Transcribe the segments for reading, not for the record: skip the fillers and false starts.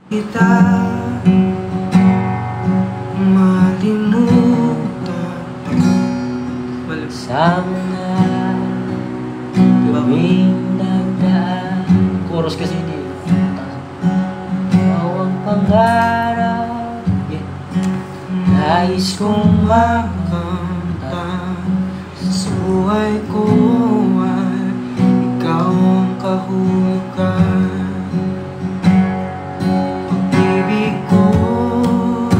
kita malimutan sa mga gawing nagdaan. Chorus kasi hindi. Bawang pangarap, nais kong makanta sa buhay ko ay ikaw ang kahulugan. Pag-ibig ko'y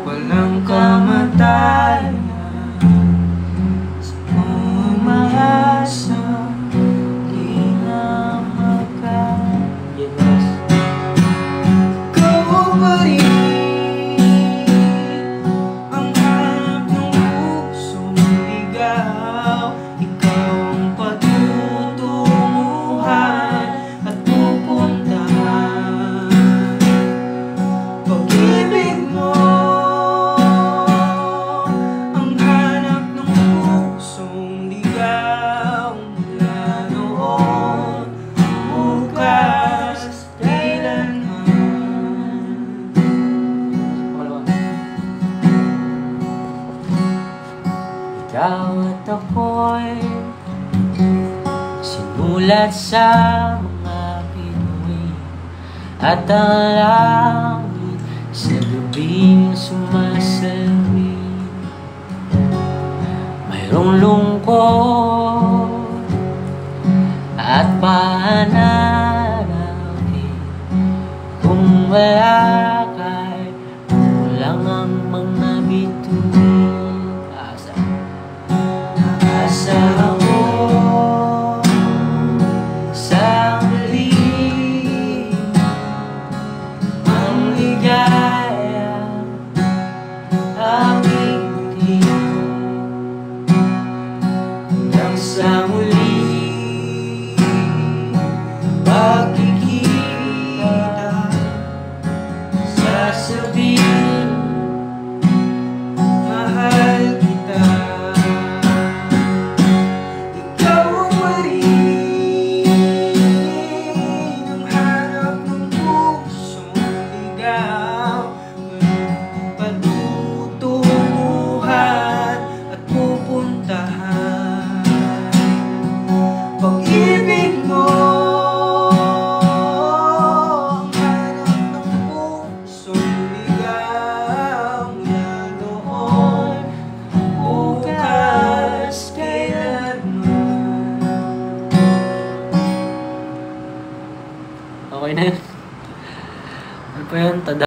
walang kamatayan, sa umaasa di na yes. ikaw pa rin ang hanap ng pusong ligaw. Ikaw ang patutunguhan at pupuntahan. Pag-ibig mo ang hanap ng pusong ligaw. Mula noon, bukas, kailanman. Ikaw at ako'y sinulat sa mga bituin, at ang langit sa gabing sumasabi. Mayroong lungkot at pananakit, kung wala ka'y kulang ang mga bituin. Asa ako sa muli ang ligaya aking tiyan, hanggang sa muli pagkikita, sasabihin mahal kita. Ikaw ang marin ang hanap ng pusong ligaw, patutunguhan at pupuntahan. Pag-ibig mo ang hanap ng pusong ligaw. Mula noon, bukas, kailanman. Okay na yun. Ano pa yun? Tada.